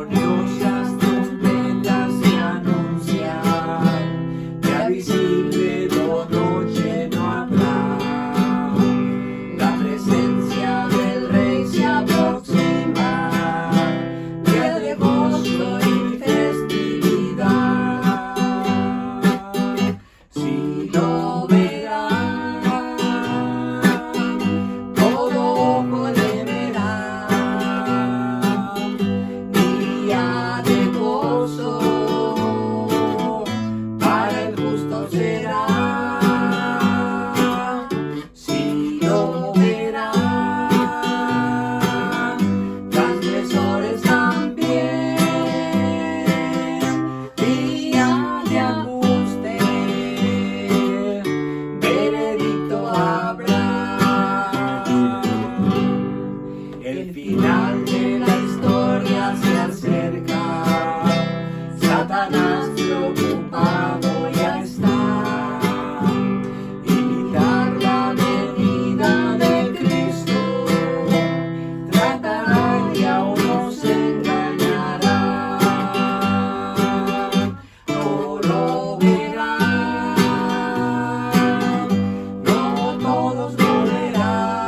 armoniosas trompetas se anuncian, ya visible de noche no habrá. La presencia del Rey se aproxima, día de gozo y festividad. Si lo verán, todo ojo le verá. Día de gozo para el justo será. Si lo verán, transgresores también. Día de angustia, veredicto habrá. El final de la historia se acerca. Satanás preocupado ya está. Imitar la venida de Cristo tratará y aún nos engañará. No lo verán, no todos lo verán.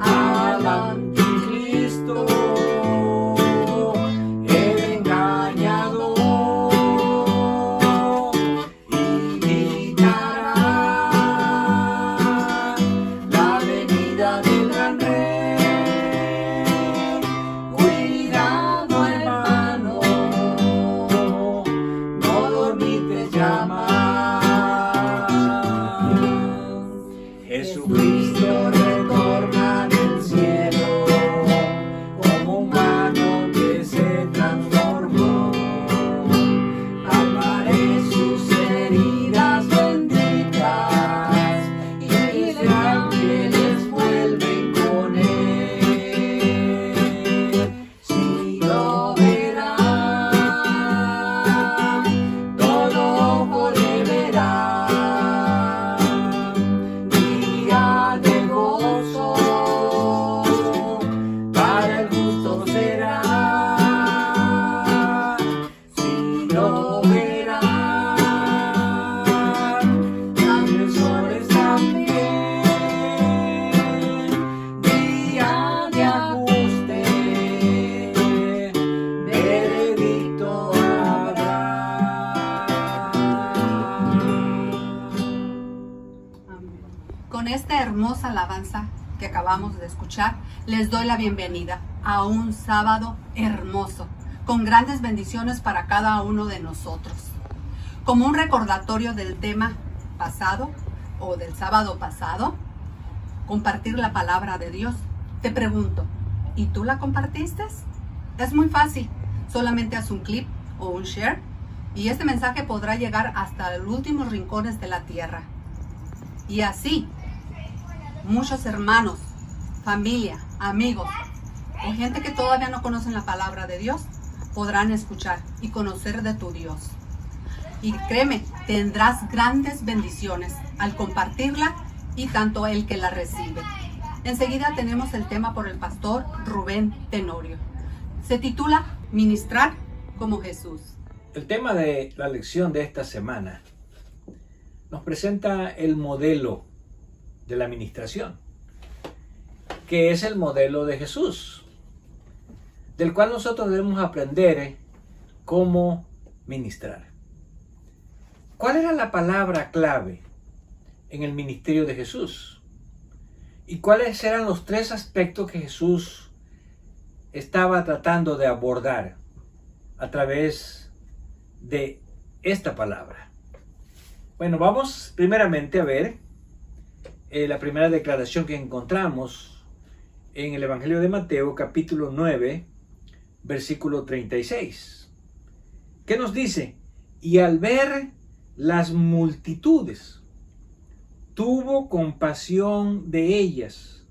Al anticristo, el engañador, y gritará la venida del gran rey. Cuidado, hermano, no dormir te llama. Jesucristo retorna del cielo como humano que se transformó. Palparé sus heridas benditas y miles de ángeles vuelven con él. Si lo verán, todo ojo le verá. Día de gozo para el justo será. Si lo verán, transgresores también. Día de ajuste, veredicto habrá. Con esta hermosa alabanza que acabamos de escuchar, les doy la bienvenida a un sábado hermoso, con grandes bendiciones para cada uno de nosotros. Como un recordatorio del tema pasado o del sábado pasado, compartir la palabra de Dios, te pregunto, ¿y tú la compartiste? Es muy fácil, solamente haz un clip o un share y este mensaje podrá llegar hasta los últimos rincones de la tierra. Y así, muchos hermanos, familia, amigos o gente que todavía no conocen la palabra de Dios podrán escuchar y conocer de tu Dios. Y créeme, tendrás grandes bendiciones al compartirla y tanto el que la recibe. Enseguida tenemos el tema por el pastor Rubén Tenorio. Se titula Ministrar como Jesús. El tema de la lección de esta semana nos presenta el modelo de la administración, que es el modelo de Jesús, del cual nosotros debemos aprender cómo ministrar. ¿Cuál era la palabra clave en el ministerio de Jesús? ¿Y cuáles eran los tres aspectos que Jesús estaba tratando de abordar a través de esta palabra? Bueno, vamos primeramente a ver la primera declaración que encontramos en el Evangelio de Mateo, capítulo 9, versículo 36. ¿Qué nos dice? Y al ver las multitudes, tuvo compasión de ellas,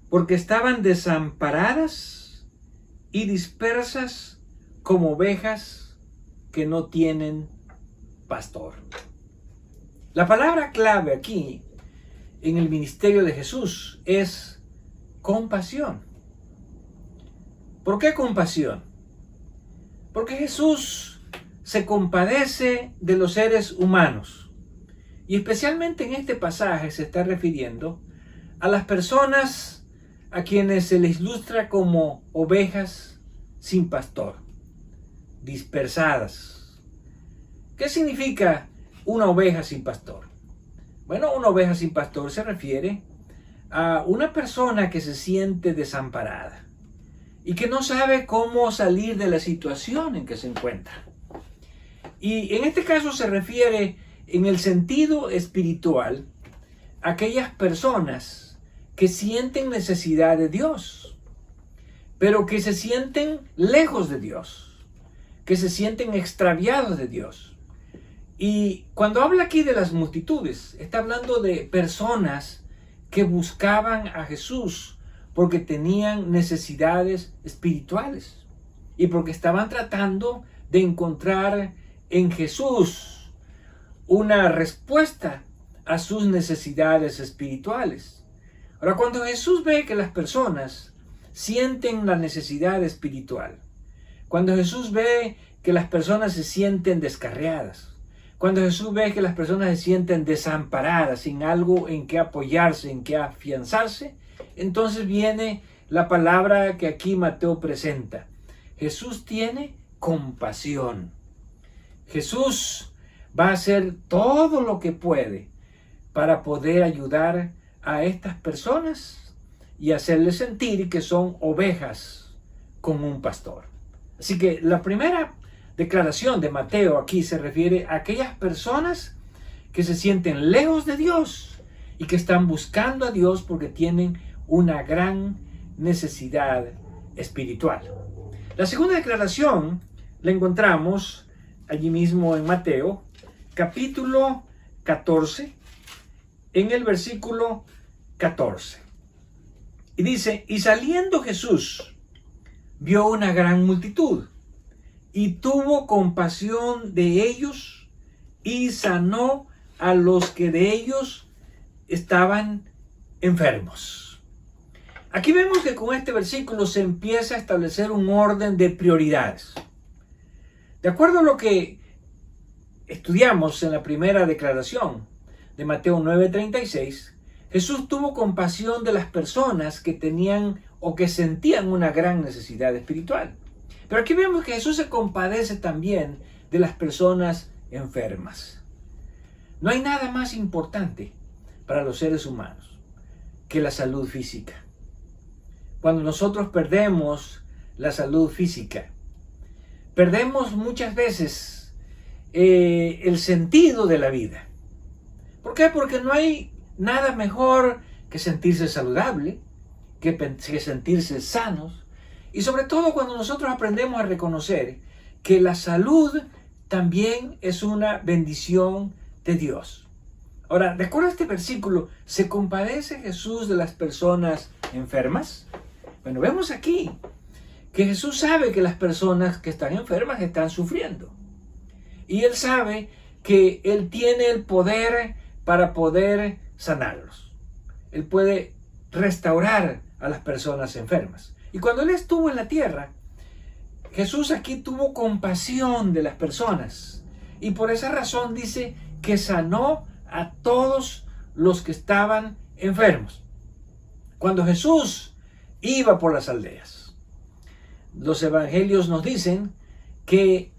porque estaban desamparadas y dispersas como ovejas que no tienen pastor. La palabra clave aquí en el ministerio de Jesús es compasión. ¿Por qué compasión? Porque Jesús se compadece de los seres humanos. Y especialmente en este pasaje se está refiriendo a las personas a quienes se les ilustra como ovejas sin pastor, dispersadas. ¿Qué significa una oveja sin pastor? Bueno, una oveja sin pastor se refiere a una persona que se siente desamparada y que no sabe cómo salir de la situación en que se encuentra. Y en este caso se refiere en el sentido espiritual a aquellas personas que sienten necesidad de Dios, pero que se sienten lejos de Dios, que se sienten extraviados de Dios. Y cuando habla aquí de las multitudes, está hablando de personas que buscaban a Jesús porque tenían necesidades espirituales y porque estaban tratando de encontrar en Jesús una respuesta a sus necesidades espirituales. Ahora, cuando Jesús ve que las personas sienten la necesidad espiritual, cuando Jesús ve que las personas se sienten descarriadas, cuando Jesús ve que las personas se sienten desamparadas, sin algo en que apoyarse, en que afianzarse, entonces viene la palabra que aquí Mateo presenta. Jesús tiene compasión. Jesús va a hacer todo lo que puede para poder ayudar a estas personas y hacerles sentir que son ovejas con un pastor. Así que la primera declaración de Mateo aquí se refiere a aquellas personas que se sienten lejos de Dios y que están buscando a Dios porque tienen una gran necesidad espiritual. La segunda declaración la encontramos allí mismo en Mateo, capítulo 14, en el versículo 14. Y dice, y saliendo Jesús, vio una gran multitud, y tuvo compasión de ellos, y sanó a los que de ellos estaban enfermos. Aquí vemos que con este versículo se empieza a establecer un orden de prioridades. De acuerdo a lo que estudiamos en la primera declaración de Mateo 9:36, Jesús tuvo compasión de las personas que tenían o que sentían una gran necesidad espiritual. Pero aquí vemos que Jesús se compadece también de las personas enfermas. No hay nada más importante para los seres humanos que la salud física. Cuando nosotros perdemos la salud física, perdemos muchas veces el sentido de la vida. ¿Por qué? Porque no hay nada mejor que sentirse saludable, que sentirse sanos, y sobre todo cuando nosotros aprendemos a reconocer que la salud también es una bendición de Dios. Ahora, de acuerdo a este versículo, ¿se compadece Jesús de las personas enfermas? Bueno, vemos aquí que Jesús sabe que las personas que están enfermas están sufriendo. Y Él sabe que Él tiene el poder para poder sanarlos. Él puede restaurar a las personas enfermas. Y cuando Él estuvo en la tierra, Jesús aquí tuvo compasión de las personas. Y por esa razón dice que sanó a todos los que estaban enfermos. Cuando Jesús iba por las aldeas, los evangelios nos dicen que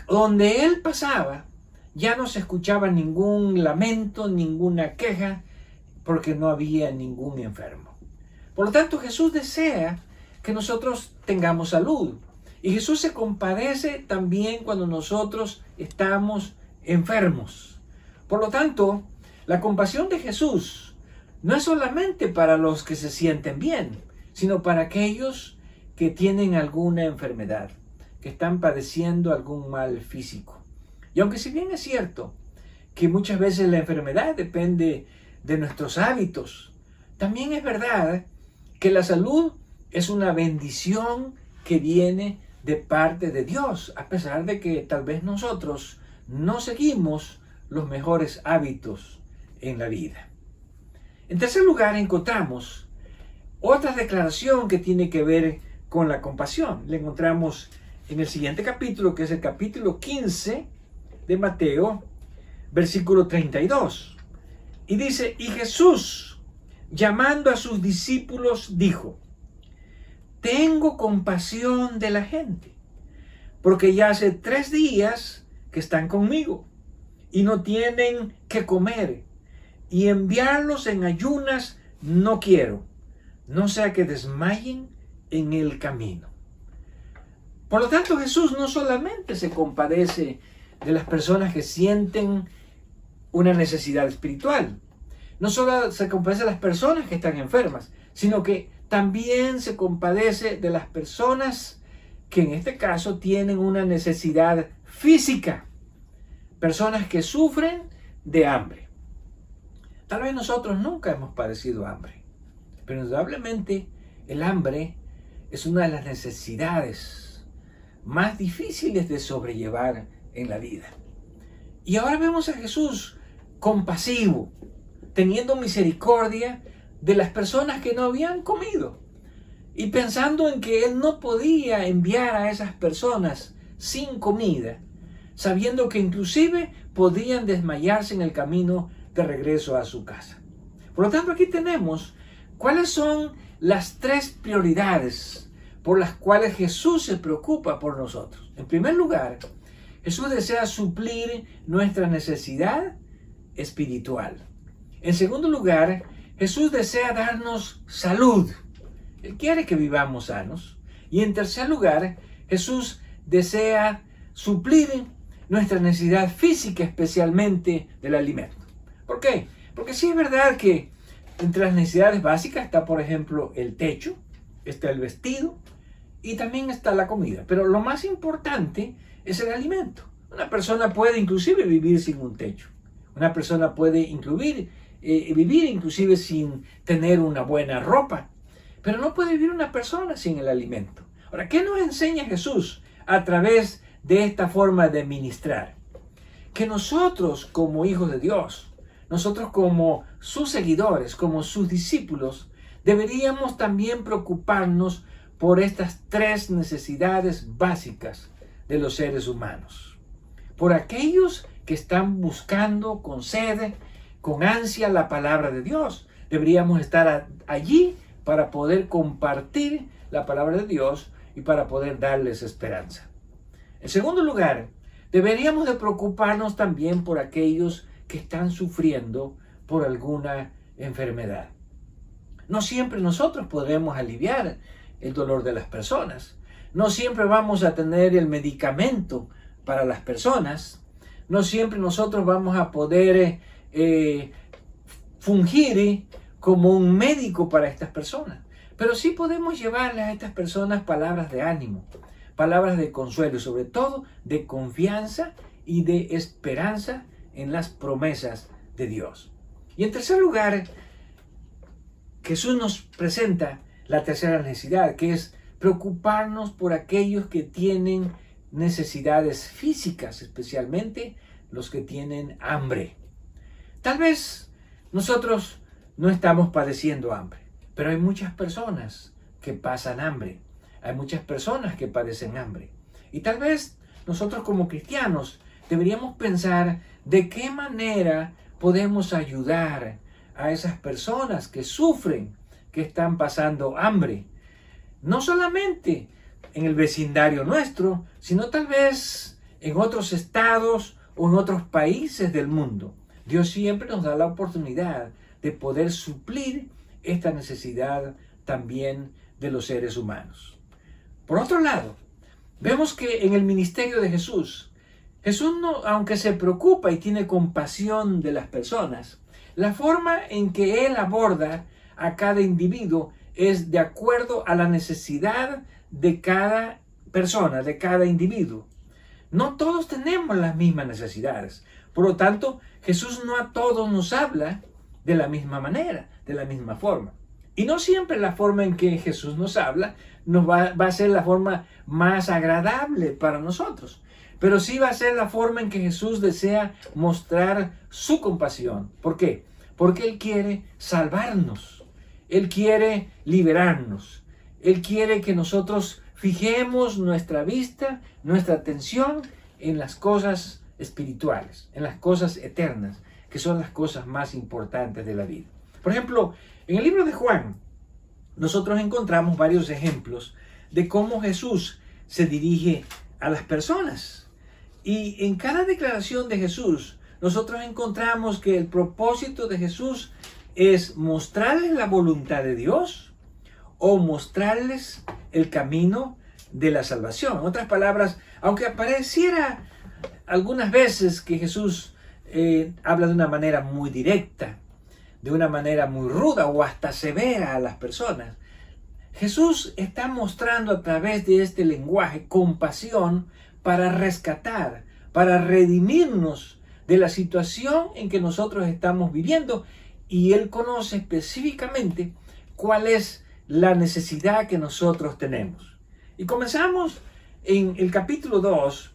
donde Él pasaba, ya no se escuchaba ningún lamento, ninguna queja, porque no había ningún enfermo. Por lo tanto, Jesús desea que nosotros tengamos salud. Y Jesús se compadece también cuando nosotros estamos enfermos. Por lo tanto, la compasión de Jesús no es solamente para los que se sienten bien, sino para aquellos que tienen alguna enfermedad, que están padeciendo algún mal físico. Y aunque si bien es cierto que muchas veces la enfermedad depende de nuestros hábitos, también es verdad que la salud es una bendición que viene de parte de Dios, a pesar de que tal vez nosotros no seguimos los mejores hábitos en la vida. En tercer lugar, encontramos otra declaración que tiene que ver con la compasión. Le encontramos en el siguiente capítulo, que es el capítulo 15 de Mateo, versículo 32. Y dice, y Jesús, llamando a sus discípulos, dijo, tengo compasión de la gente, porque ya hace 3 días que están conmigo y no tienen que comer, y enviarlos en ayunas no quiero, no sea que desmayen en el camino. Por lo tanto, Jesús no solamente se compadece de las personas que sienten una necesidad espiritual, no solo se compadece de las personas que están enfermas, sino que también se compadece de las personas que en este caso tienen una necesidad física, personas que sufren de hambre. Tal vez nosotros nunca hemos padecido hambre, pero indudablemente el hambre es una de las necesidades más difíciles de sobrellevar en la vida. Y ahora vemos a Jesús compasivo, teniendo misericordia de las personas que no habían comido y pensando en que Él no podía enviar a esas personas sin comida, sabiendo que inclusive podían desmayarse en el camino de regreso a su casa. Por lo tanto, aquí tenemos cuáles son las 3 prioridades por las cuales Jesús se preocupa por nosotros. En primer lugar, Jesús desea suplir nuestra necesidad espiritual. En segundo lugar, Jesús desea darnos salud. Él quiere que vivamos sanos. Y en tercer lugar, Jesús desea suplir nuestra necesidad física, especialmente del alimento. ¿Por qué? Porque sí es verdad que entre las necesidades básicas está, por ejemplo, el techo, está el vestido y también está la comida. Pero lo más importante es el alimento. Una persona puede inclusive vivir sin un techo. Una persona puede vivir inclusive sin tener una buena ropa. Pero no puede vivir una persona sin el alimento. Ahora, ¿qué nos enseña Jesús a través de esta forma de ministrar? Que nosotros como hijos de Dios, nosotros como sus seguidores, como sus discípulos, deberíamos también preocuparnos por estas 3 necesidades básicas de los seres humanos. Por aquellos que están buscando con sed, con ansia la palabra de Dios. Deberíamos estar allí para poder compartir la palabra de Dios y para poder darles esperanza. En segundo lugar, deberíamos de preocuparnos también por aquellos que están sufriendo por alguna enfermedad. No siempre nosotros podremos aliviar el dolor de las personas. No siempre vamos a tener el medicamento para las personas. No siempre nosotros vamos a poder fungir como un médico para estas personas. Pero sí podemos llevarles a estas personas palabras de ánimo, palabras de consuelo y sobre todo de confianza y de esperanza en las promesas de Dios. Y en tercer lugar, Jesús nos presenta la tercera necesidad, que es preocuparnos por aquellos que tienen necesidades físicas, especialmente los que tienen hambre. Tal vez nosotros no estamos padeciendo hambre, pero hay muchas personas que pasan hambre. Hay muchas personas que padecen hambre. Y tal vez nosotros como cristianos deberíamos pensar de qué manera podemos ayudar a esas personas que sufren, que están pasando hambre. No solamente en el vecindario nuestro, sino tal vez en otros estados o en otros países del mundo. Dios siempre nos da la oportunidad de poder suplir esta necesidad también de los seres humanos. Por otro lado, vemos que en el ministerio de Jesús, no, aunque se preocupa y tiene compasión de las personas, la forma en que Él aborda a cada individuo es de acuerdo a la necesidad de cada persona, de cada individuo. No todos tenemos las mismas necesidades. Por lo tanto, Jesús no a todos nos habla de la misma manera, de la misma forma. Y no siempre la forma en que Jesús nos habla va a ser la forma más agradable para nosotros. Pero sí va a ser la forma en que Jesús desea mostrar su compasión. ¿Por qué? Porque Él quiere salvarnos. Él quiere liberarnos. Él quiere que nosotros fijemos nuestra vista, nuestra atención en las cosas espirituales, en las cosas eternas, que son las cosas más importantes de la vida. Por ejemplo, en el libro de Juan, nosotros encontramos varios ejemplos de cómo Jesús se dirige a las personas. Y en cada declaración de Jesús, nosotros encontramos que el propósito de Jesús es mostrarles la voluntad de Dios o mostrarles el camino de la salvación. En otras palabras, aunque pareciera algunas veces que Jesús habla de una manera muy directa, de una manera muy ruda o hasta severa a las personas, Jesús está mostrando a través de este lenguaje compasión para rescatar, para redimirnos de la situación en que nosotros estamos viviendo, y Él conoce específicamente cuál es la necesidad que nosotros tenemos. Y comenzamos en el capítulo 2,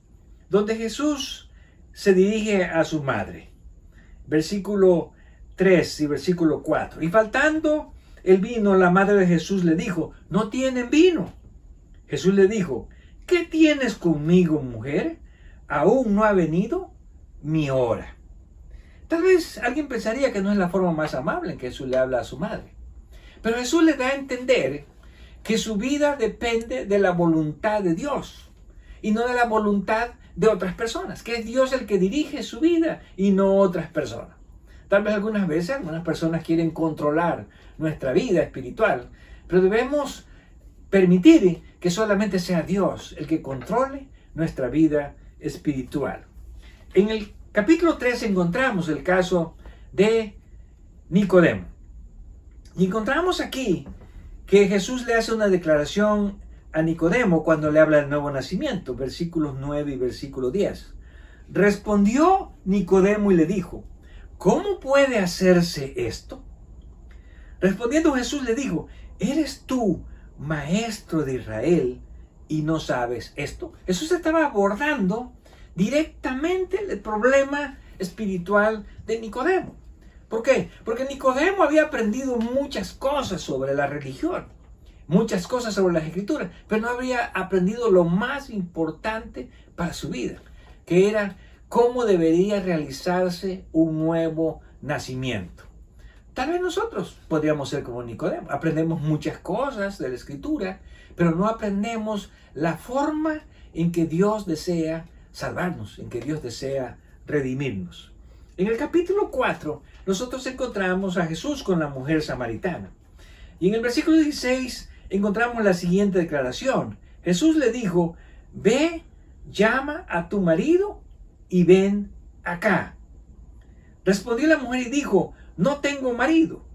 donde Jesús se dirige a su madre. Versículo 3 y versículo 4. Y faltando el vino, la madre de Jesús le dijo: no tienen vino. Jesús le dijo: ¿qué tienes conmigo, mujer? ¿Aún no ha venido mi hora? Tal vez alguien pensaría que no es la forma más amable en que Jesús le habla a su madre. Pero Jesús le da a entender que su vida depende de la voluntad de Dios y no de la voluntad de otras personas, que es Dios el que dirige su vida y no otras personas. Tal vez algunas veces algunas personas quieren controlar nuestra vida espiritual, pero debemos permitir que solamente sea Dios el que controle nuestra vida espiritual. En el capítulo 3 encontramos el caso de Nicodemo. Y encontramos aquí que Jesús le hace una declaración a Nicodemo cuando le habla del nuevo nacimiento, versículos 9 y versículo 10. Respondió Nicodemo y le dijo: ¿cómo puede hacerse esto? Respondiendo Jesús le dijo: ¿eres tú maestro de Israel y no sabes esto? Jesús estaba abordando directamente el problema espiritual de Nicodemo. ¿Por qué? Porque Nicodemo había aprendido muchas cosas sobre la religión, muchas cosas sobre las escrituras, pero no había aprendido lo más importante para su vida, que era cómo debería realizarse un nuevo nacimiento. Tal vez nosotros podríamos ser como Nicodemo. Aprendemos muchas cosas de la escritura, pero no aprendemos la forma en que Dios desea salvarnos, en que Dios desea redimirnos. En el capítulo 4, nosotros encontramos a Jesús con la mujer samaritana. Y en el versículo 16 encontramos la siguiente declaración. Jesús le dijo: ve, llama a tu marido y ven acá. Respondió la mujer y dijo: no tengo marido.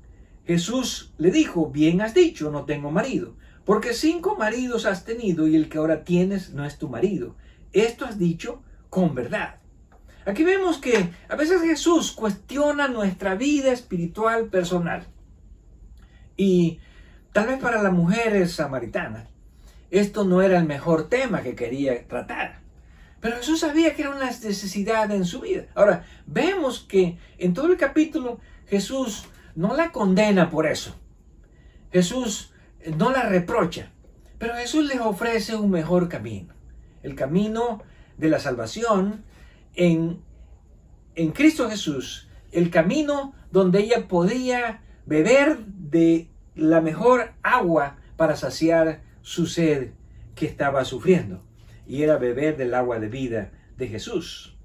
Jesús le dijo: bien has dicho, no tengo marido, porque 5 maridos has tenido y el que ahora tienes no es tu marido. Esto has dicho con verdad. Aquí vemos que a veces Jesús cuestiona nuestra vida espiritual personal. Y tal vez para la mujer samaritana esto no era el mejor tema que quería tratar. Pero Jesús sabía que era una necesidad en su vida. Ahora, vemos que en todo el capítulo Jesús no la condena por eso. Jesús no la reprocha. Pero Jesús les ofrece un mejor camino. El camino de la salvación en Cristo Jesús. El camino donde ella podía beber de la mejor agua para saciar su sed que estaba sufriendo. Y era beber del agua de vida de Jesús.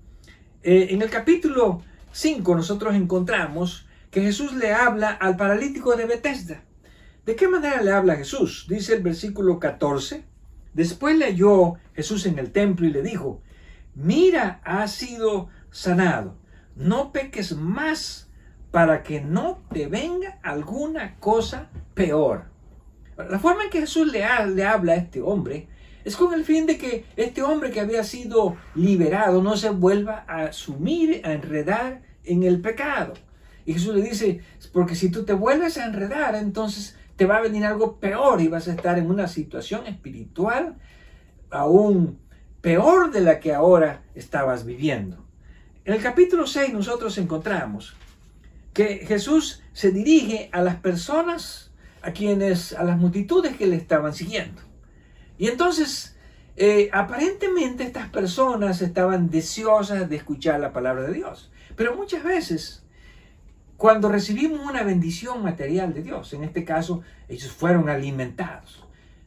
En el capítulo 5 nosotros encontramos que Jesús le habla al paralítico de Betesda. ¿De qué manera le habla Jesús? Dice el versículo 14. Después le halló Jesús en el templo y le dijo: mira, has sido sanado. No peques más para que no te venga alguna cosa peor. La forma en que Jesús le habla a este hombre es con el fin de que este hombre que había sido liberado no se vuelva a sumir, a enredar en el pecado. Y Jesús le dice: porque si tú te vuelves a enredar, entonces te va a venir algo peor y vas a estar en una situación espiritual aún peor de la que ahora estabas viviendo. En el capítulo 6 nosotros encontramos que Jesús se dirige a las personas a las multitudes que le estaban siguiendo. Y entonces, aparentemente estas personas estaban deseosas de escuchar la palabra de Dios. Pero muchas veces, cuando recibimos una bendición material de Dios, en este caso, ellos fueron alimentados,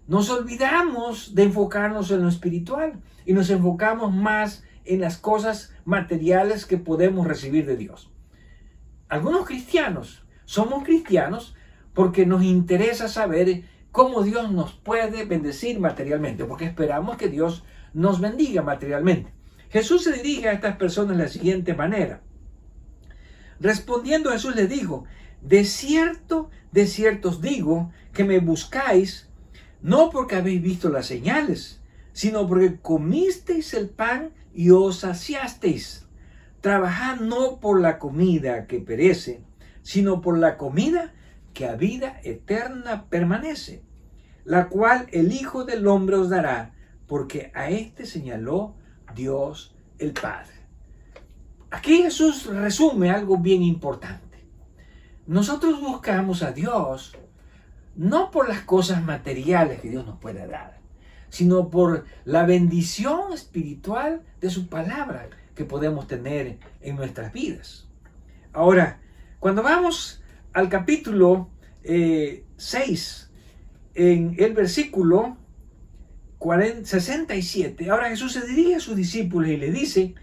nos olvidamos de enfocarnos en lo espiritual y nos enfocamos más en las cosas materiales que podemos recibir de Dios. Algunos cristianos somos cristianos porque nos interesa saber cómo Dios nos puede bendecir materialmente, porque esperamos que Dios nos bendiga materialmente. Jesús se dirige a estas personas de la siguiente manera. Respondiendo, Jesús les dijo: de cierto os digo que me buscáis, no porque habéis visto las señales, sino porque comisteis el pan y os saciasteis. Trabajad no por la comida que perece, sino por la comida que a vida eterna permanece, la cual el Hijo del Hombre os dará, porque a éste señaló Dios el Padre. Aquí Jesús resume algo bien importante. Nosotros buscamos a Dios no por las cosas materiales que Dios nos puede dar, sino por la bendición espiritual de su palabra que podemos tener en nuestras vidas. Ahora, cuando vamos al capítulo 6, en el versículo 67, ahora Jesús se dirige a sus discípulos y le dice: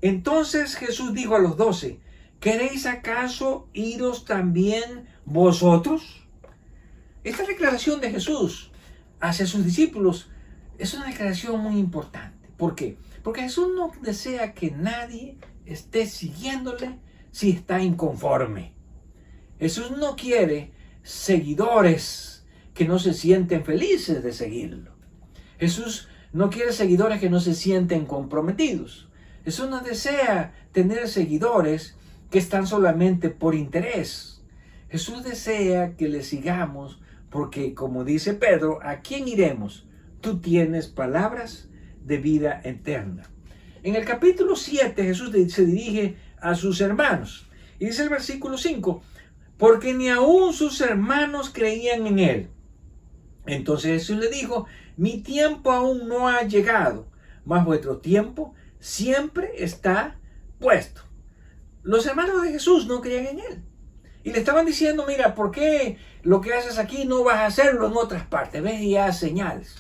entonces Jesús dijo a los 12, ¿queréis acaso iros también vosotros? Esta declaración de Jesús hacia sus discípulos es una declaración muy importante. ¿Por qué? Porque Jesús no desea que nadie esté siguiéndole si está inconforme. Jesús no quiere seguidores que no se sienten felices de seguirlo. Jesús no quiere seguidores que no se sienten comprometidos. Jesús no desea tener seguidores que están solamente por interés. Jesús desea que le sigamos porque, como dice Pedro, ¿a quién iremos? Tú tienes palabras de vida eterna. En el capítulo 7 Jesús se dirige a sus hermanos y dice el versículo 5, porque ni aun sus hermanos creían en él. Entonces Jesús le dijo: mi tiempo aún no ha llegado, mas vuestro tiempo siempre está puesto. Los hermanos de Jesús no creían en él y le estaban diciendo: mira, ¿por qué lo que haces aquí no vas a hacerlo en otras partes? Ves y haz señales.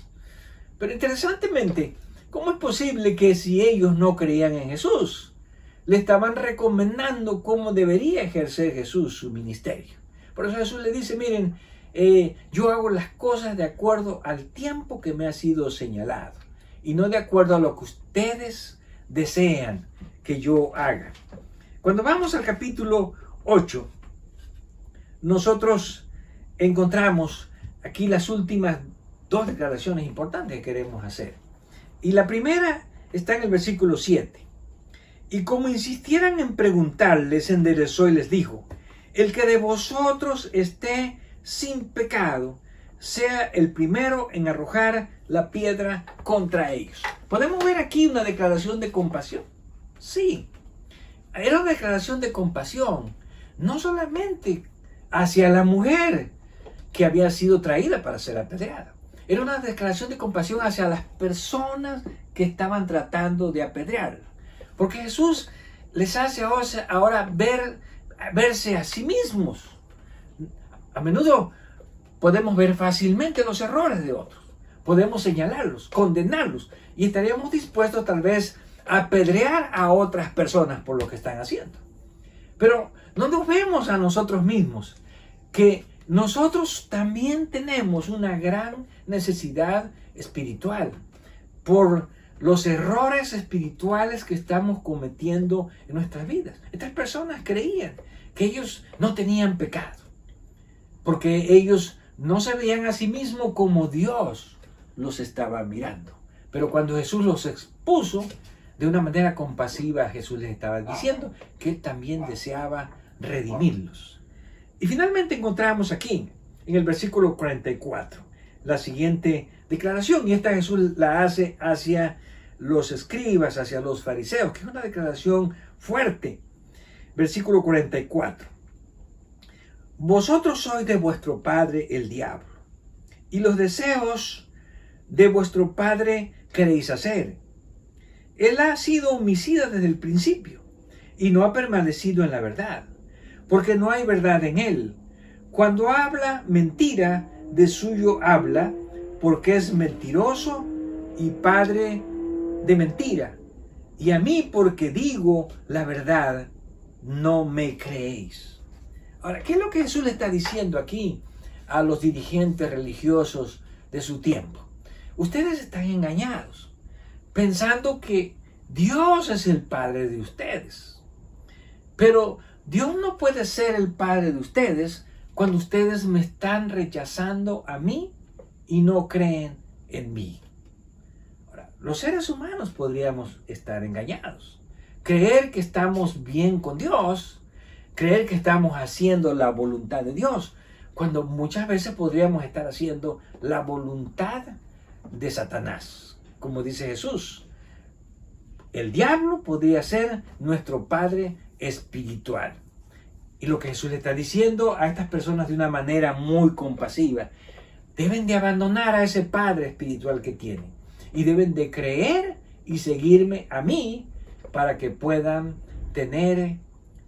Pero interesantemente, ¿cómo es posible que si ellos no creían en Jesús, le estaban recomendando cómo debería ejercer Jesús su ministerio? Por eso Jesús le dice: miren, yo hago las cosas de acuerdo al tiempo que me ha sido señalado y no de acuerdo a lo que ustedes desean que yo haga. Cuando vamos al capítulo 8, nosotros encontramos aquí las últimas dos declaraciones importantes que queremos hacer. Y la primera está en el versículo 7. Y como insistieran en preguntarle, se enderezó y les dijo: el que de vosotros esté sin pecado, sea el primero en arrojar la piedra contra ellos. ¿Podemos ver aquí una declaración de compasión? Sí, era una declaración de compasión, no solamente hacia la mujer que había sido traída para ser apedreada. Era una declaración de compasión hacia las personas que estaban tratando de apedrearla. Porque Jesús les hace ahora verse a sí mismos. A menudo podemos ver fácilmente los errores de otros. Podemos señalarlos, condenarlos y estaríamos dispuestos tal vez a apedrear a otras personas por lo que están haciendo. Pero no nos vemos a nosotros mismos, que nosotros también tenemos una gran necesidad espiritual por los errores espirituales que estamos cometiendo en nuestras vidas. Estas personas creían que ellos no tenían pecado, porque ellos no se veían a sí mismos como Dios los estaba mirando. Pero cuando Jesús los expuso, de una manera compasiva, Jesús les estaba diciendo que Él también deseaba redimirlos. Y finalmente encontramos aquí, en el versículo 44, la siguiente declaración, y esta Jesús la hace hacia los escribas, hacia los fariseos, que es una declaración fuerte. Versículo 44. Vosotros sois de vuestro padre el diablo, y los deseos de vuestro padre queréis hacer. Él ha sido homicida desde el principio, y no ha permanecido en la verdad, porque no hay verdad en él. Cuando habla mentira, de suyo habla, porque es mentiroso y padre de mentira. Y a mí, porque digo la verdad, no me creéis. Ahora, ¿qué es lo que Jesús le está diciendo aquí a los dirigentes religiosos de su tiempo? Ustedes están engañados, pensando que Dios es el Padre de ustedes. Pero Dios no puede ser el Padre de ustedes cuando ustedes me están rechazando a mí y no creen en mí. Ahora, los seres humanos podríamos estar engañados, creer que estamos bien con Dios, creer que estamos haciendo la voluntad de Dios, cuando muchas veces podríamos estar haciendo la voluntad de Satanás. Como dice Jesús, el diablo podría ser nuestro padre espiritual. Y lo que Jesús le está diciendo a estas personas de una manera muy compasiva, deben de abandonar a ese padre espiritual que tienen y deben de creer y seguirme a mí para que puedan tener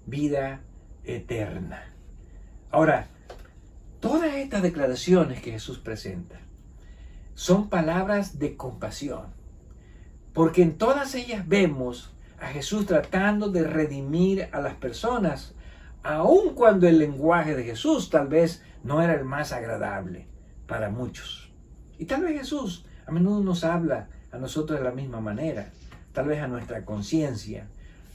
vida eterna. Ahora, todas estas declaraciones que Jesús presenta son palabras de compasión, porque en todas ellas vemos a Jesús tratando de redimir a las personas, aun cuando el lenguaje de Jesús tal vez no era el más agradable para muchos. Y tal vez Jesús a menudo nos habla a nosotros de la misma manera, tal vez a nuestra conciencia,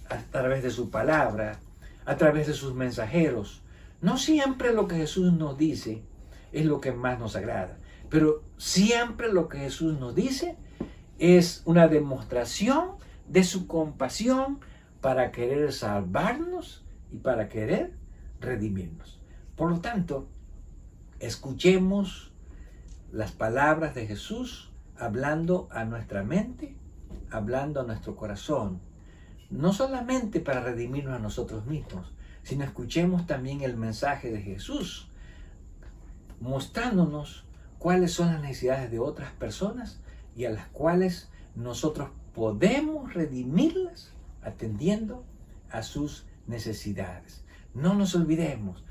a través de su palabra, a través de sus mensajeros. No siempre lo que Jesús nos dice es lo que más nos agrada, pero siempre lo que Jesús nos dice es una demostración de su compasión para querer salvarnos y para querer redimirnos. Por lo tanto, escuchemos las palabras de Jesús hablando a nuestra mente, hablando a nuestro corazón, no solamente para redimirnos a nosotros mismos, sino escuchemos también el mensaje de Jesús, mostrándonos cuáles son las necesidades de otras personas y a las cuales nosotros podemos redimirlas atendiendo a sus necesidades. No nos olvidemos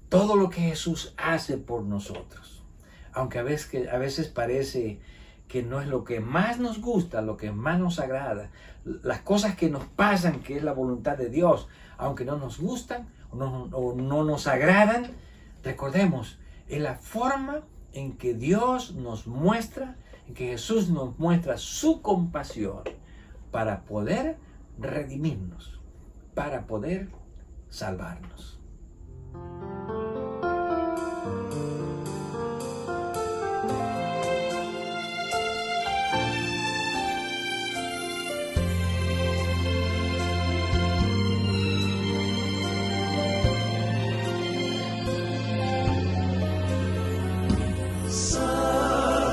todo lo que Jesús hace por nosotros, aunque a veces parece que no es lo que más nos gusta, lo que más nos agrada, las cosas que nos pasan, que es la voluntad de Dios, aunque no nos gustan o no nos agradan, recordemos, es la forma en que Dios nos muestra, en que Jesús nos muestra su compasión para poder redimirnos, para poder salvarnos.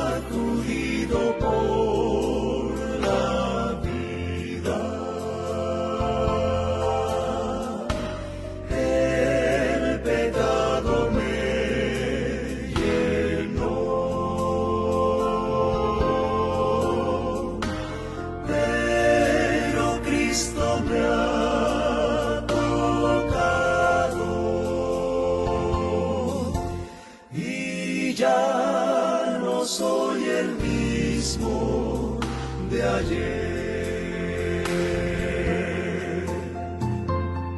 Sacudido por la vida, el pecado me llenó, pero Cristo me ha tocado y ya no soy el mismo de ayer.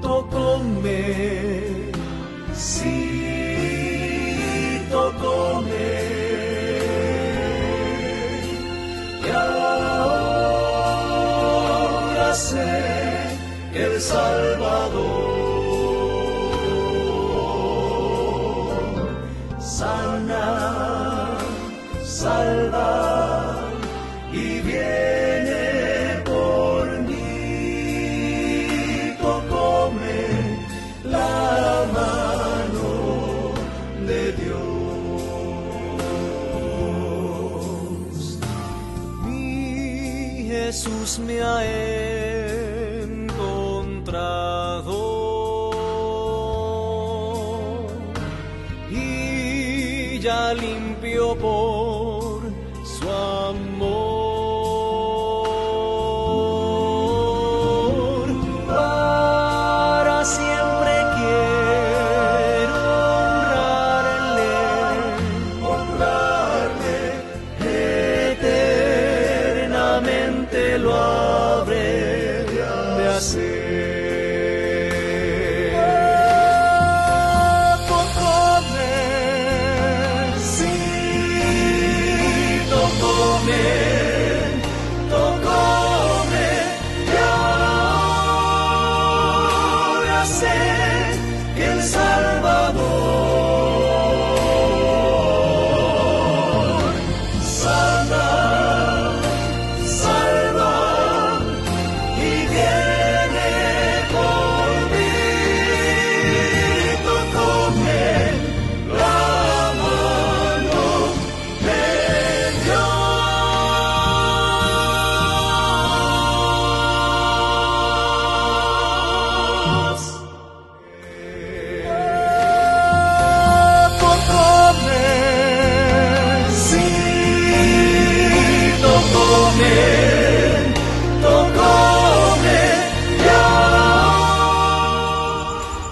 Tocóme, sí, tocóme, y ahora sé que el Salvador sana, salva y viene por mí. Tocóme la mano de Dios. Mi Jesús me ha encontrado murió por su amor. Para siempre quiero honrarle, eternamente lo habré de hacer.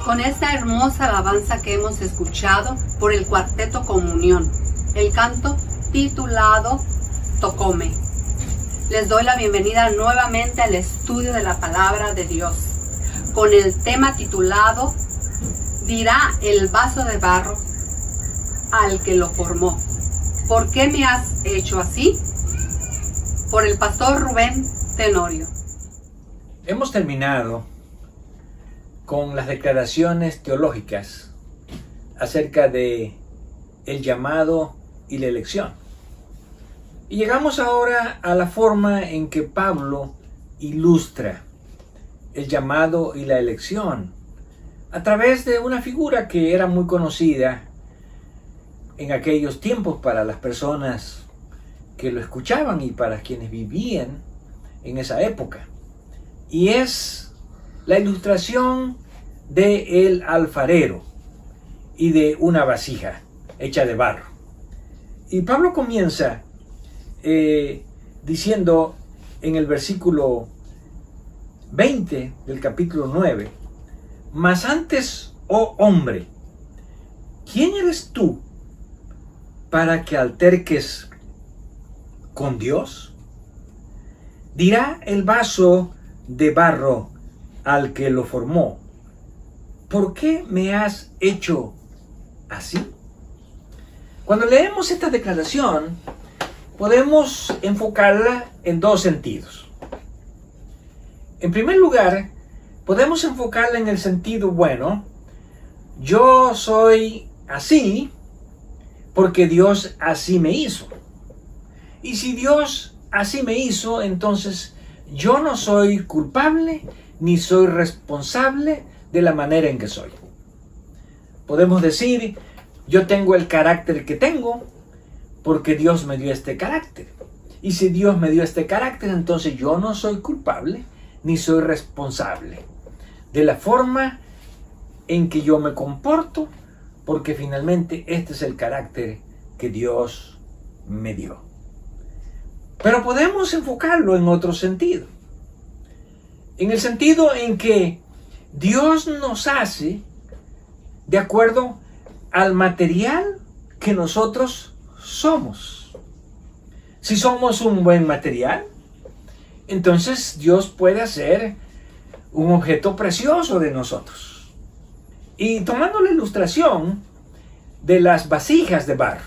Con esta hermosa alabanza que hemos escuchado por el Cuarteto Comunión, el canto titulado Tocóme. Les doy la bienvenida nuevamente al estudio de la palabra de Dios, con el tema titulado Dirá el vaso de barro al que lo formó: ¿por qué me has hecho así? Por el pastor Rubén Tenorio. Hemos terminado con las declaraciones teológicas acerca de el llamado y la elección. Y llegamos ahora a la forma en que Pablo ilustra el llamado y la elección a través de una figura que era muy conocida en aquellos tiempos para las personas que lo escuchaban y para quienes vivían en esa época. Y es la ilustración de el alfarero y de una vasija hecha de barro. Y Pablo comienza diciendo en el versículo 20 del capítulo 9: Mas antes, oh hombre, ¿quién eres tú para que alterques con Dios? Dirá el vaso de barro al que lo formó: ¿por qué me has hecho así? Cuando leemos esta declaración, podemos enfocarla en dos sentidos. En primer lugar, podemos enfocarla en el sentido bueno: yo soy así porque Dios así me hizo. Y si Dios así me hizo, entonces yo no soy culpable ni soy responsable de la manera en que soy. Podemos decir: yo tengo el carácter que tengo porque Dios me dio este carácter. Y si Dios me dio este carácter, entonces yo no soy culpable ni soy responsable de la forma en que yo me comporto, porque finalmente este es el carácter que Dios me dio. Pero podemos enfocarlo en otro sentido. En el sentido en que Dios nos hace de acuerdo al material que nosotros somos. Si somos un buen material, entonces Dios puede hacer un objeto precioso de nosotros. Y tomando la ilustración de las vasijas de barro,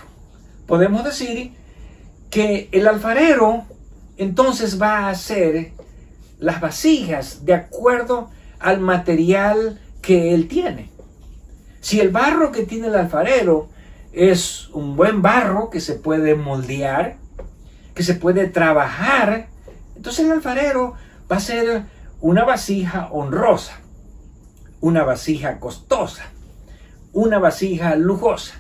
podemos decir que el alfarero entonces va a hacer las vasijas de acuerdo al material que él tiene. Si el barro que tiene el alfarero es un buen barro que se puede moldear, que se puede trabajar, entonces el alfarero va a ser una vasija honrosa, una vasija costosa, una vasija lujosa.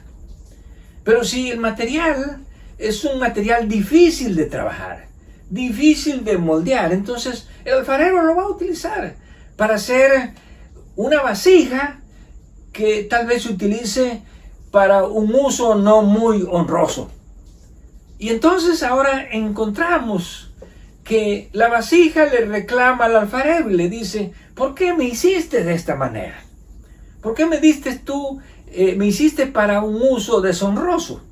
Pero si el material es un material difícil de trabajar, difícil de moldear, entonces el alfarero lo va a utilizar para hacer una vasija que tal vez se utilice para un uso no muy honroso, Y entonces ahora encontramos que la vasija le reclama al alfarero y le dice, ¿por qué me hiciste de esta manera? ¿Por qué me me hiciste para un uso deshonroso?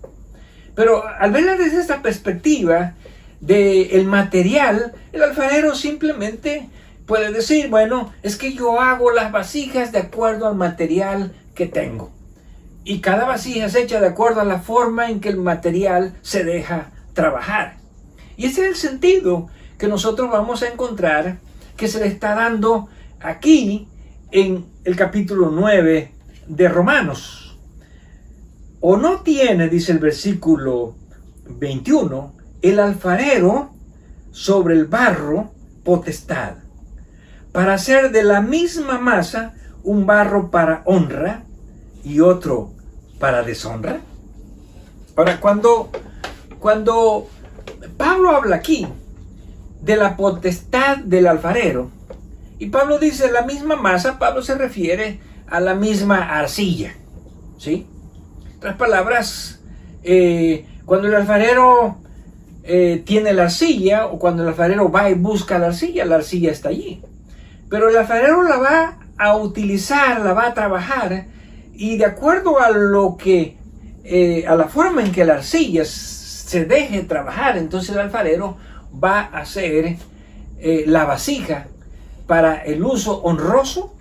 Pero al verla desde esta perspectiva del material, el alfarero simplemente puede decir, bueno, es que yo hago las vasijas de acuerdo al material que tengo. Y cada vasija es hecha de acuerdo a la forma en que el material se deja trabajar. Y ese es el sentido que nosotros vamos a encontrar que se le está dando aquí en el capítulo 9 de Romanos. ¿O no tiene, dice el versículo 21, el alfarero sobre el barro potestad, para hacer de la misma masa un barro para honra y otro para deshonra? Ahora, cuando Pablo habla aquí de la potestad del alfarero, y Pablo dice la misma masa, Pablo se refiere a la misma arcilla, ¿sí? En otras palabras, cuando el alfarero tiene la arcilla, o cuando el alfarero va y busca la arcilla está allí. Pero el alfarero la va a utilizar, la va a trabajar, y de acuerdo a a la forma en que la arcilla se deje trabajar, entonces el alfarero va a hacer la vasija para el uso honroso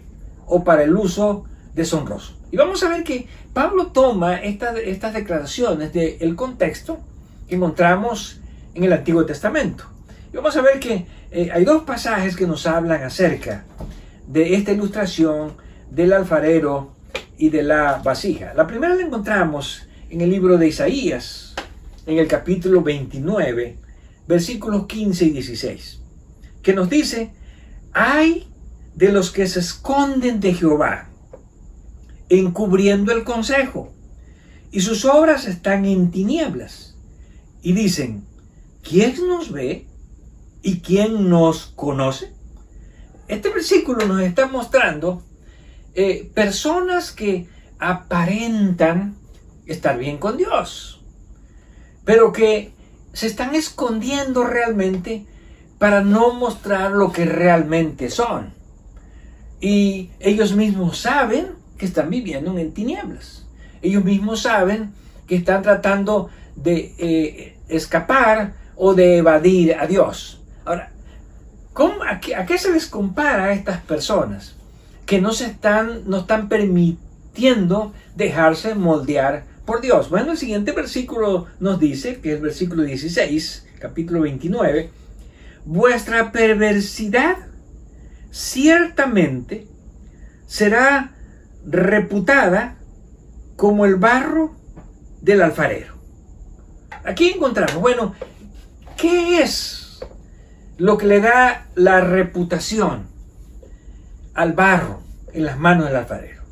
o para el uso deshonroso. Y vamos a ver que Pablo toma estas declaraciones del contexto que encontramos en el Antiguo Testamento. Y vamos a ver que hay dos pasajes que nos hablan acerca de esta ilustración del alfarero y de la vasija. La primera la encontramos en el libro de Isaías, en el capítulo 29, versículos 15 y 16, que nos dice: ay de los que se esconden de Jehová, encubriendo el consejo, y sus obras están en tinieblas, y dicen, ¿quién nos ve y quién nos conoce? Este versículo nos está mostrando personas que aparentan estar bien con Dios, pero que se están escondiendo realmente para no mostrar lo que realmente son. Y ellos mismos saben que están viviendo en tinieblas. Ellos mismos saben que están tratando de escapar o de evadir a Dios. Ahora, ¿a qué se les compara a estas personas que no están permitiendo dejarse moldear por Dios? Bueno, el siguiente versículo nos dice, que es el versículo 16, capítulo 29, vuestra perversidad ciertamente será reputada como el barro del alfarero. Aquí encontramos, bueno, ¿qué es lo que le da la reputación al barro en las manos del alfarero?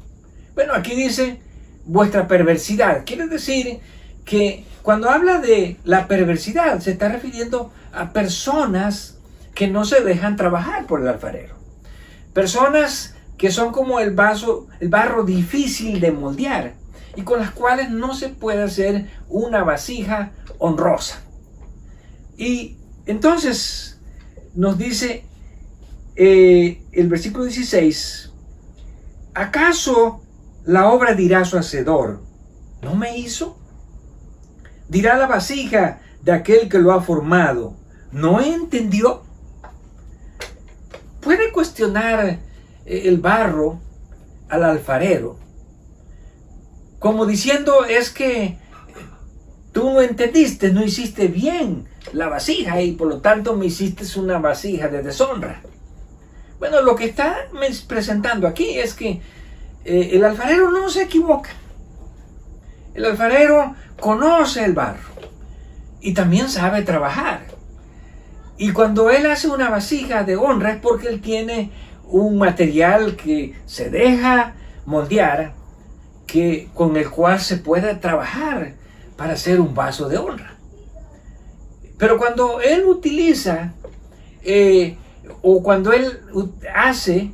Bueno, aquí dice vuestra perversidad. Quiere decir que cuando habla de la perversidad se está refiriendo a personas que no se dejan trabajar por el alfarero. Personas que son como el barro difícil de moldear y con las cuales no se puede hacer una vasija honrosa. Y entonces nos dice el versículo 16, ¿acaso la obra dirá a su hacedor, ¿no me hizo? Dirá la vasija de aquel que lo ha formado, ¿no entendió? Puede cuestionar el barro al alfarero, como diciendo, es que tú no entendiste, no hiciste bien la vasija y por lo tanto me hiciste una vasija de deshonra. Bueno, lo que está presentando aquí es que el alfarero no se equivoca. El alfarero conoce el barro y también sabe trabajar. Y cuando él hace una vasija de honra es porque él tiene un material que se deja moldear, con el cual se puede trabajar para hacer un vaso de honra. Pero cuando él utiliza o cuando él hace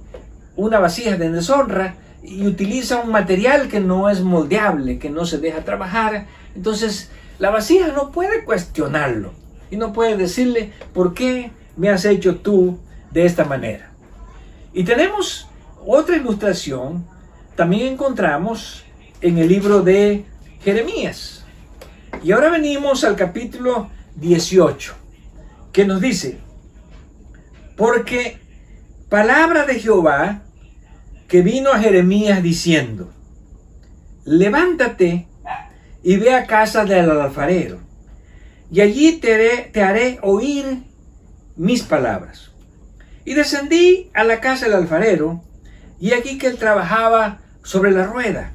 una vasija de deshonra y utiliza un material que no es moldeable, que no se deja trabajar, entonces La vasija no puede cuestionarlo y no puede decirle, ¿por qué me has hecho tú de esta manera? Y tenemos otra ilustración, también encontramos en el libro de Jeremías. Y ahora venimos al capítulo 18, que nos dice, porque palabra de Jehová que vino a Jeremías diciendo, levántate y ve a casa del alfarero, y allí te haré oír mis palabras. Y descendí a la casa del alfarero, y aquí que él trabajaba sobre la rueda,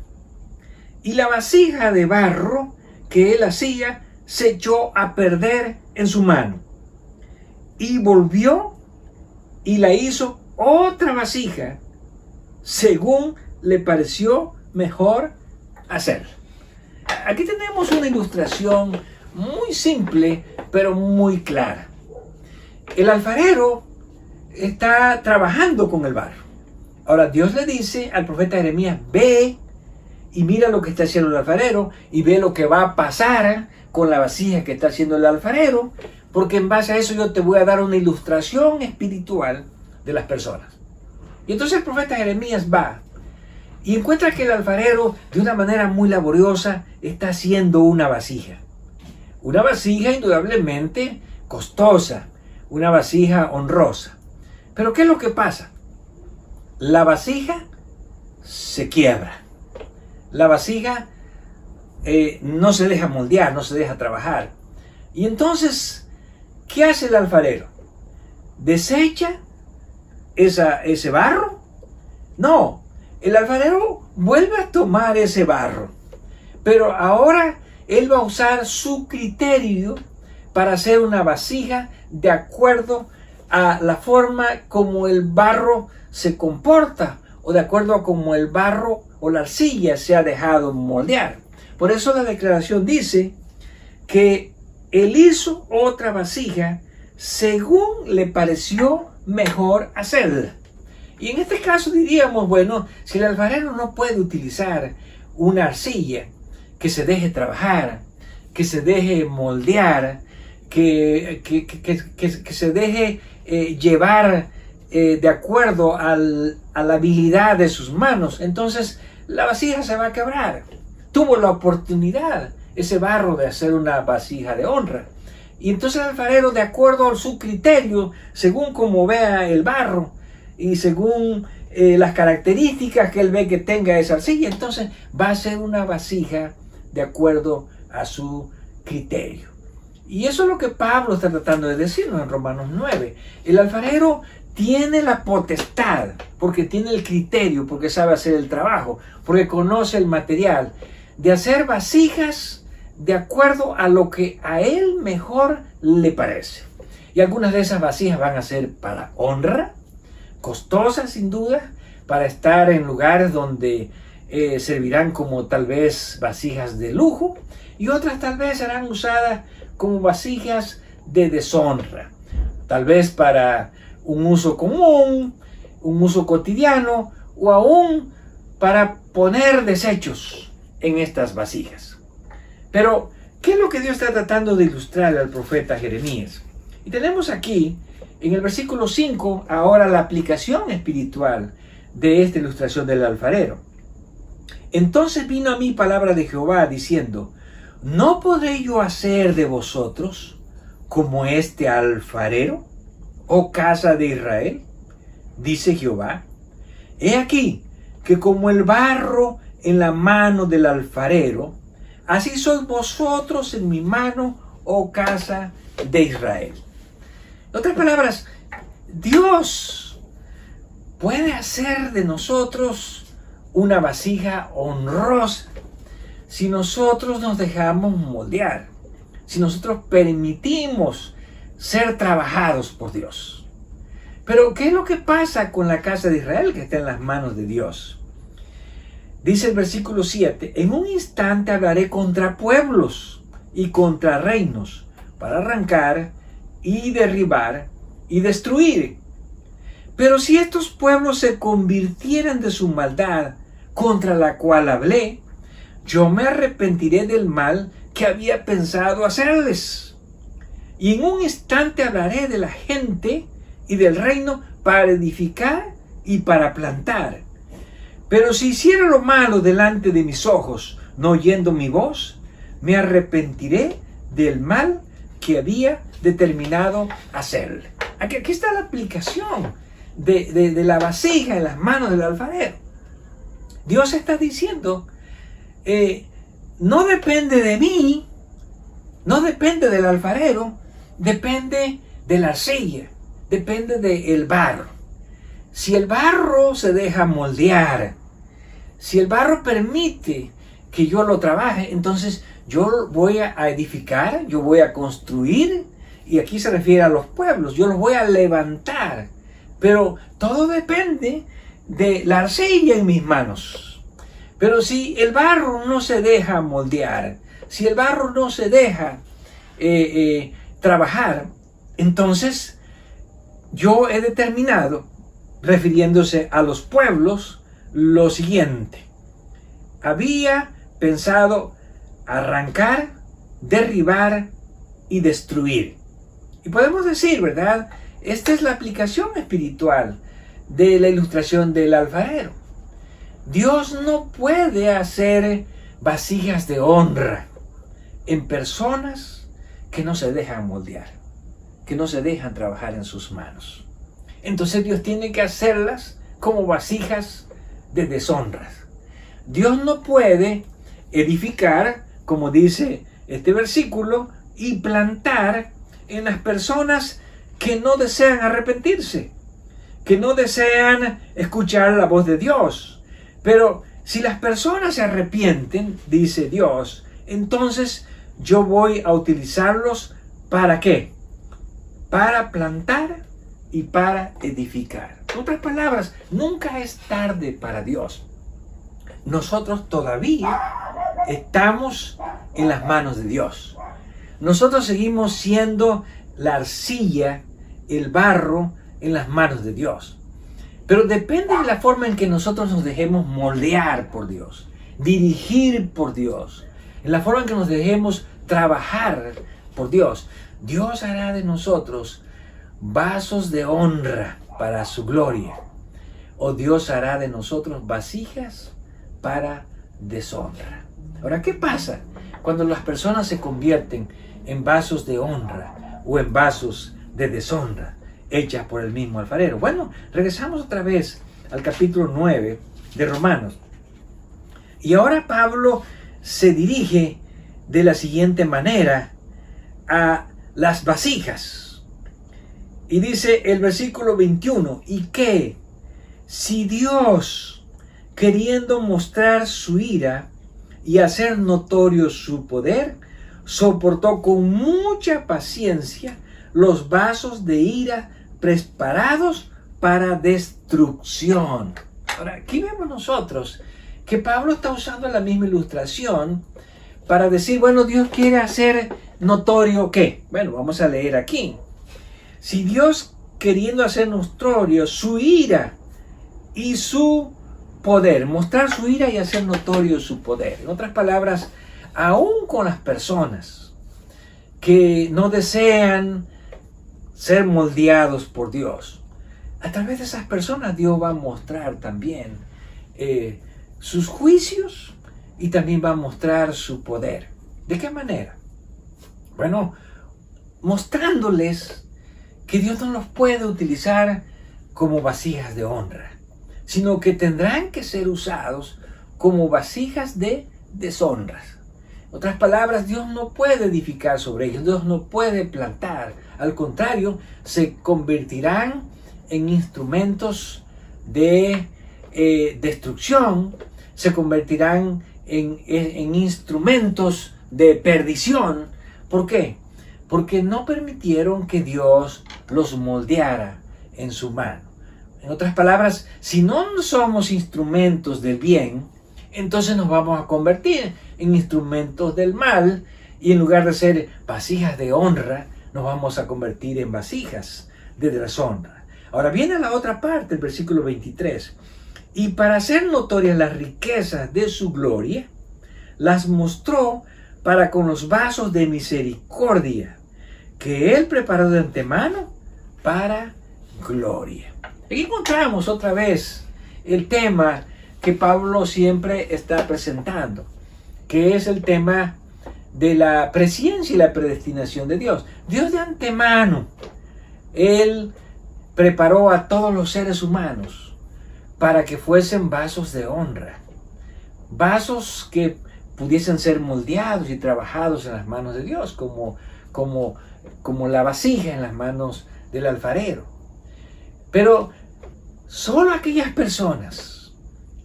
y la vasija de barro que él hacía se echó a perder en su mano. Y volvió y la hizo otra vasija, según le pareció mejor hacer. Aquí tenemos una ilustración muy simple, pero muy clara. El alfarero está trabajando con el barro. Ahora Dios le dice al profeta Jeremías, ve y mira lo que está haciendo el alfarero y ve lo que va a pasar con la vasija que está haciendo el alfarero, porque en base a eso yo te voy a dar una ilustración espiritual de las personas. Y entonces el profeta Jeremías va y encuentra que el alfarero, de una manera muy laboriosa, está haciendo una vasija. Una vasija indudablemente costosa, una vasija honrosa. Pero ¿qué es lo que pasa? La vasija se quiebra. La vasija no se deja moldear, no se deja trabajar. Y entonces, ¿qué hace el alfarero? ¿Desecha ese barro? No, el alfarero vuelve a tomar ese barro, pero ahora él va a usar su criterio para hacer una vasija de acuerdo a la forma como el barro se comporta o de acuerdo a cómo el barro o la arcilla se ha dejado moldear. Por eso la declaración dice que él hizo otra vasija según le pareció mejor hacerla. Y en este caso diríamos, bueno, si el alfarero no puede utilizar una arcilla que se deje trabajar, que se deje moldear, que se deje llevar de acuerdo a la habilidad de sus manos, entonces la vasija se va a quebrar. Tuvo la oportunidad ese barro de hacer una vasija de honra. Y entonces el alfarero, de acuerdo a su criterio, según como vea el barro y según las características que él ve que tenga esa arcilla, entonces va a hacer una vasija de acuerdo a su criterio. Y eso es lo que Pablo está tratando de decirnos en Romanos 9. El alfarero tiene la potestad, porque tiene el criterio, porque sabe hacer el trabajo, porque conoce el material, de hacer vasijas de acuerdo a lo que a él mejor le parece. Y algunas de esas vasijas van a ser para honra, costosas sin duda, para estar en lugares donde servirán como tal vez vasijas de lujo, y otras tal vez serán usadas como vasijas de deshonra, tal vez para un uso común, un uso cotidiano, o aún para poner desechos en estas vasijas. Pero, ¿qué es lo que Dios está tratando de ilustrar al profeta Jeremías? Y tenemos aquí, en el versículo 5, ahora la aplicación espiritual de esta ilustración del alfarero. Entonces vino a mí palabra de Jehová diciendo, ¿no podré yo hacer de vosotros como este alfarero, oh casa de Israel? Dice Jehová, he aquí que como el barro en la mano del alfarero, así sois vosotros en mi mano, oh casa de Israel. En otras palabras, Dios puede hacer de nosotros una vasija honrosa si nosotros nos dejamos moldear, si nosotros permitimos ser trabajados por Dios. Pero, ¿qué es lo que pasa con la casa de Israel que está en las manos de Dios? Dice el versículo 7, en un instante hablaré contra pueblos y contra reinos para arrancar y derribar y destruir. Pero si estos pueblos se convirtieran de su maldad contra la cual hablé, yo me arrepentiré del mal que había pensado hacerles. Y en un instante hablaré de la gente y del reino para edificar y para plantar. Pero si hiciera lo malo delante de mis ojos, no oyendo mi voz, me arrepentiré del mal que había determinado hacerle. Aquí está la aplicación de la vasija en las manos del alfarero. Dios está diciendo, no depende de mí, no depende del alfarero, depende de la arcilla, depende del barro. Si el barro se deja moldear, si el barro permite que yo lo trabaje, entonces yo voy a edificar, yo voy a construir, y aquí se refiere a los pueblos, yo los voy a levantar. Pero todo depende de la arcilla en mis manos. Pero si el barro no se deja moldear, si el barro no se deja trabajar, entonces yo he determinado, refiriéndose a los pueblos, lo siguiente. Había pensado arrancar, derribar y destruir. Y podemos decir, ¿verdad? Esta es la aplicación espiritual de la ilustración del alfarero. Dios no puede hacer vasijas de honra en personas que no se dejan moldear, que no se dejan trabajar en sus manos. Entonces Dios tiene que hacerlas como vasijas de deshonra. Dios no puede edificar, como dice este versículo, y plantar en las personas que no desean arrepentirse, que no desean escuchar la voz de Dios. Pero si las personas se arrepienten, dice Dios, entonces yo voy a utilizarlos ¿para qué? Para plantar y para edificar. En otras palabras, nunca es tarde para Dios. Nosotros todavía estamos en las manos de Dios. Nosotros seguimos siendo la arcilla, el barro en las manos de Dios. Pero depende de la forma en que nosotros nos dejemos moldear por Dios, dirigir por Dios, en la forma en que nos dejemos trabajar por Dios. Dios hará de nosotros vasos de honra para su gloria, o Dios hará de nosotros vasijas para deshonra. Ahora, ¿qué pasa cuando las personas se convierten en vasos de honra o en vasos de deshonra hechas por el mismo alfarero? Bueno, regresamos otra vez al capítulo 9 de Romanos. Y ahora Pablo se dirige de la siguiente manera a las vasijas. Y dice el versículo 21, ¿y qué? Si Dios, queriendo mostrar su ira y hacer notorio su poder, soportó con mucha paciencia los vasos de ira preparados para destrucción. Ahora, aquí vemos nosotros que Pablo está usando la misma ilustración para decir, bueno, Dios quiere hacer notorio ¿qué? Bueno, vamos a leer aquí. Si Dios, queriendo hacer notorio su ira y su poder, mostrar su ira y hacer notorio su poder. En otras palabras, aún con las personas que no desean ser moldeados por Dios, a través de esas personas Dios va a mostrar también sus juicios y también va a mostrar su poder. ¿De qué manera? Bueno, mostrándoles que Dios no los puede utilizar como vasijas de honra, sino que tendrán que ser usados como vasijas de deshonras. En otras palabras, Dios no puede edificar sobre ellos, Dios no puede plantar. Al contrario, se convertirán en instrumentos de destrucción, se convertirán en instrumentos de perdición. ¿Por qué? Porque no permitieron que Dios los moldeara en su mano. En otras palabras, si no somos instrumentos del bien, entonces nos vamos a convertir en instrumentos del mal, y en lugar de ser vasijas de honra, nos vamos a convertir en vasijas de deshonra. Ahora viene la otra parte, el versículo 23. Y para hacer notorias las riquezas de su gloria, las mostró para con los vasos de misericordia que Él preparó de antemano para gloria. Aquí encontramos otra vez el tema que Pablo siempre está presentando, que es el tema de la presciencia y la predestinación de Dios. Dios de antemano, Él preparó a todos los seres humanos para que fuesen vasos de honra, vasos que pudiesen ser moldeados y trabajados en las manos de Dios, como la vasija en las manos del alfarero. Pero solo aquellas personas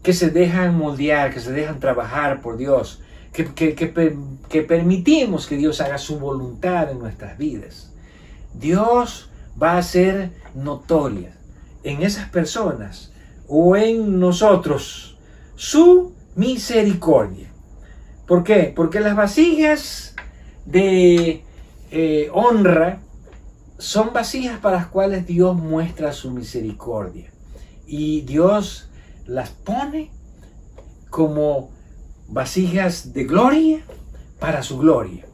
que se dejan moldear, que se dejan trabajar por Dios, que permitimos que Dios haga su voluntad en nuestras vidas, Dios va a hacer notoria en esas personas o en nosotros su misericordia. ¿Por qué? Porque las vasijas de honra son vasijas para las cuales Dios muestra su misericordia. Y Dios las pone como vasijas de gloria para su gloria.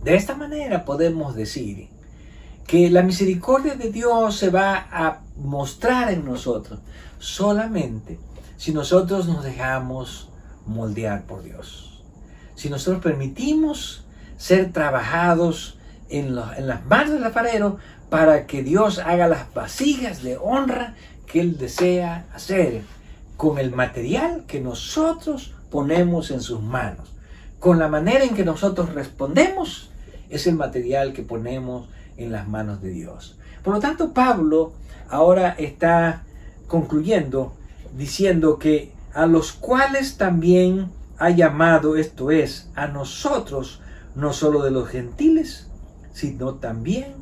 De esta manera podemos decir que la misericordia de Dios se va a mostrar en nosotros solamente si nosotros nos dejamos moldear por Dios. Si nosotros permitimos ser trabajados en las manos del alfarero para que Dios haga las vasijas de honra que Él desea hacer con el material que nosotros ponemos en sus manos. Con la manera en que nosotros respondemos es el material que ponemos en las manos de Dios. Por lo tanto, Pablo ahora está concluyendo diciendo que a los cuales también ha llamado, esto es, a nosotros, no solo de los gentiles, sino también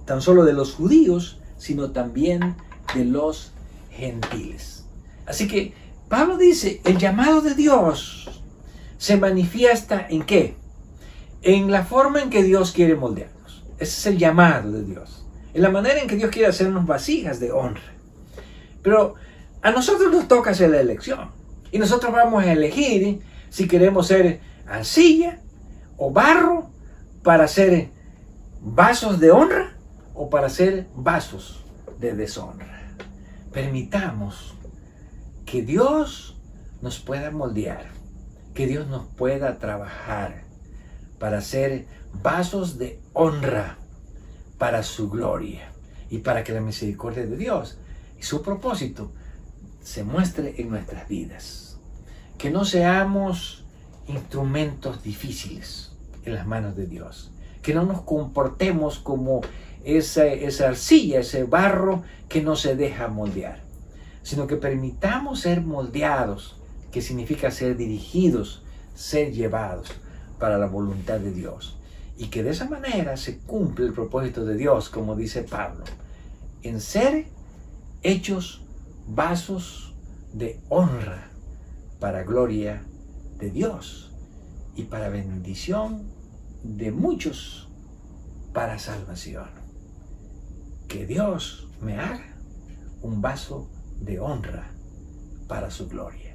tan solo de los judíos, sino también de los gentiles. Así que Pablo dice, el llamado de Dios se manifiesta ¿en qué? En la forma en que Dios quiere moldearnos. Ese es el llamado de Dios. En la manera en que Dios quiere hacernos vasijas de honra. Pero a nosotros nos toca hacer la elección. Y nosotros vamos a elegir si queremos ser arcilla o barro para ser vasos de honra o para ser vasos de deshonra. Permitamos que Dios nos pueda moldear, que Dios nos pueda trabajar para ser vasos de honra para su gloria y para que la misericordia de Dios y su propósito se muestre en nuestras vidas. Que no seamos instrumentos difíciles en las manos de Dios. Que no nos comportemos como esa arcilla, ese barro que no se deja moldear, sino que permitamos ser moldeados, que significa ser dirigidos, ser llevados para la voluntad de Dios. Y que de esa manera se cumple el propósito de Dios, como dice Pablo, en ser hechos vasos de honra para gloria de Dios y para bendición de muchos para salvación. Que Dios me haga un vaso de honra para su gloria.